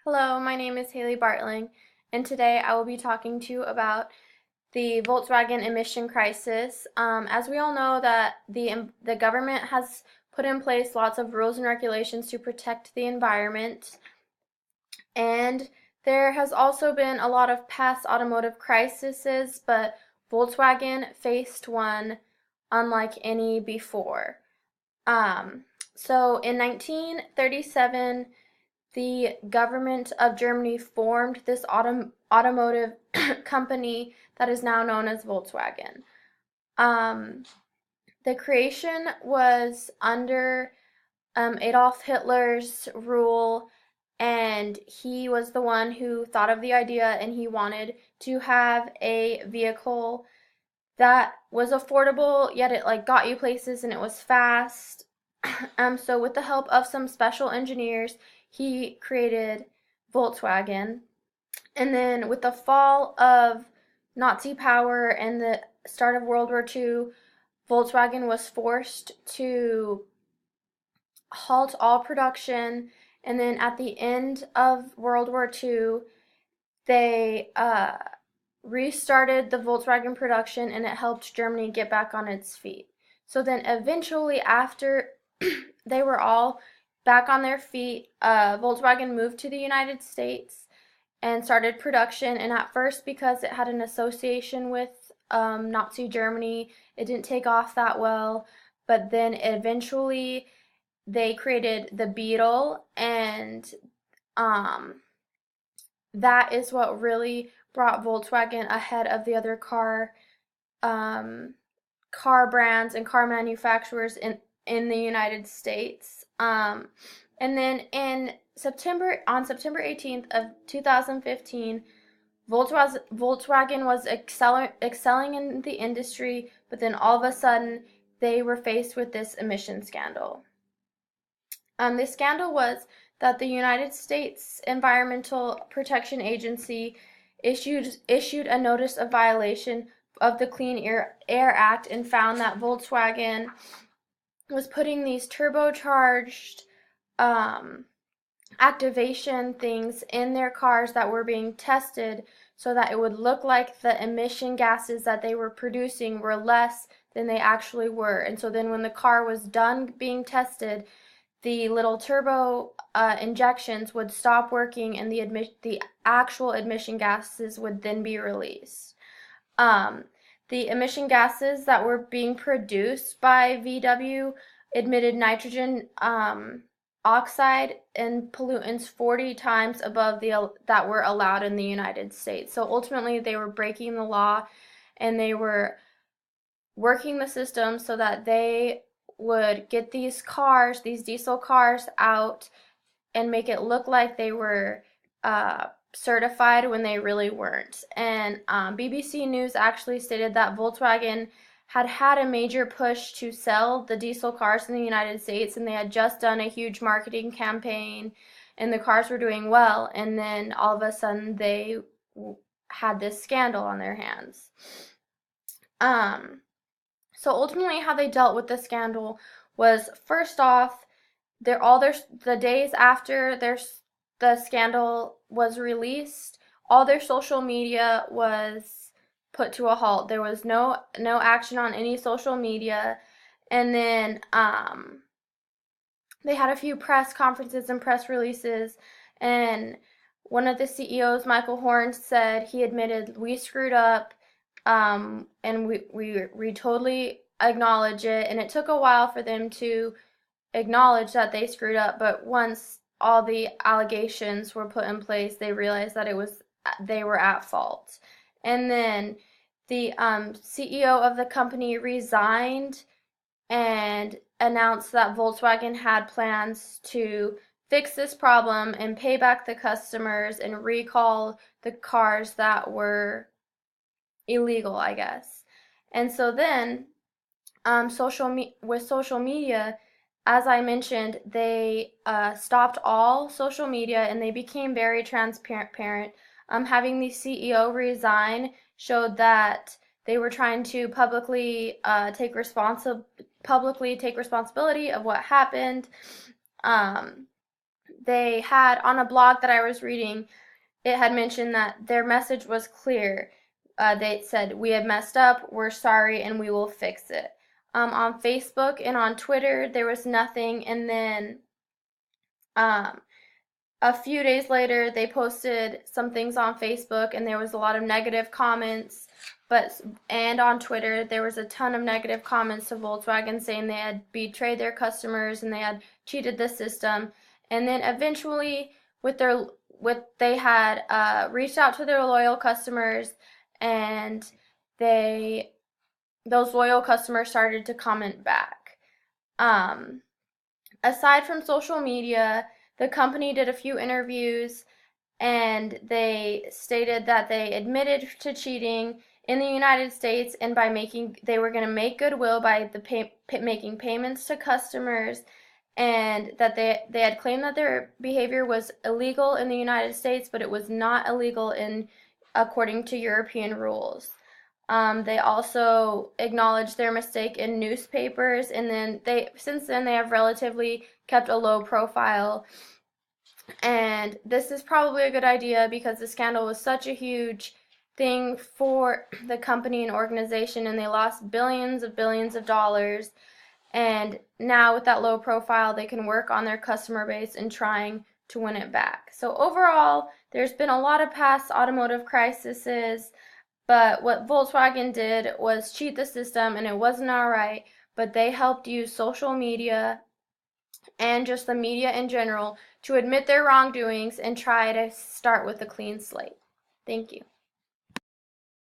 Hello, my name is Haley Bartling, and today I will be talking to you about the Volkswagen emission crisis. As we all know, that the government has put in place lots of rules and regulations to protect the environment, and there has also been a lot of past automotive crises, but Volkswagen faced one unlike any before. Um, so in 1937, the government of Germany formed this automotive company that is now known as Volkswagen. Um, the creation was under Adolf Hitler's rule, and he was the one who thought of the idea, and he wanted to have a vehicle that was affordable, yet it got you places and it was fast. So with the help of some special engineers, he created Volkswagen. And then with the fall of Nazi power and the start of World War II, Volkswagen was forced to halt all production. And then at the end of World War II, they restarted the Volkswagen production, and it helped Germany get back on its feet. So then eventually, after they were all back on their feet, Volkswagen moved to the United States and started production. And at first, because it had an association with Nazi Germany, it didn't take off that well. But then eventually, they created the Beetle, and um, that is what really brought Volkswagen ahead of the other um, car brands and car manufacturers in the United States. And then on September 18th of 2015, Volkswagen was excelling in the industry, but then all of a sudden they were faced with this emission scandal. The scandal was that the United States Environmental Protection Agency issued a notice of violation of the Clean Air Act and found that Volkswagen was putting these turbocharged activation things in their cars that were being tested so that it would look like the emission gases that they were producing were less than they actually were. And so then when the car was done being tested, the little turbo injections would stop working, and the actual emission gases would then be released. The emission gases that were being produced by VW emitted nitrogen oxide and pollutants 40 times above that were allowed in the United States. So ultimately, they were breaking the law, and they were working the system so that they would get these diesel cars out and make it look like they were certified when they really weren't. And BBC News actually stated that Volkswagen had a major push to sell the diesel cars in the United States, and they had just done a huge marketing campaign, and the cars were doing well, and then all of a sudden they had this scandal on their hands. So ultimately, how they dealt with the scandal was, first off, the days after the scandal was released, all their social media was put to a halt. There was no action on any social media, and then they had a few press conferences and press releases, and one of the CEOs, Michael Horn, said he admitted, we screwed up. And we totally acknowledge it, and it took a while for them to acknowledge that they screwed up, but once all the allegations were put in place, they realized that they were at fault. And then the CEO of the company resigned and announced that Volkswagen had plans to fix this problem and pay back the customers and recall the cars that were illegal, I guess. And so then, with social media, as I mentioned, they stopped all social media, and they became very transparent. Having the CEO resign showed that they were trying to take responsibility of what happened. they had on a blog that I was reading, it had mentioned that their message was clear. They said, "We have messed up, we're sorry, and we will fix it." On Facebook and on Twitter, there was nothing, and then um, a few days later, they posted some things on Facebook, and there was a lot of negative comments. And on Twitter, there was a ton of negative comments to Volkswagen saying they had betrayed their customers and they had cheated the system. And then eventually, they had reached out to their loyal customers, and those loyal customers started to comment back. Um, Aside from social media, the company did a few interviews, and they stated that they admitted to cheating in the United States, and they were going to make goodwill by making payments to customers, and that they had claimed that their behavior was illegal in the United States, but it was not illegal according to European rules. They also acknowledged their mistake in newspapers, and then since then they have relatively kept a low profile. And this is probably a good idea because the scandal was such a huge thing for the company and organization, and they lost billions of dollars. And now with that low profile, they can work on their customer base and trying to win it back. So overall, there's been a lot of past automotive crises, but what Volkswagen did was cheat the system, and it wasn't all right. But they helped use social media and just the media in general to admit their wrongdoings and try to start with a clean slate. Thank you.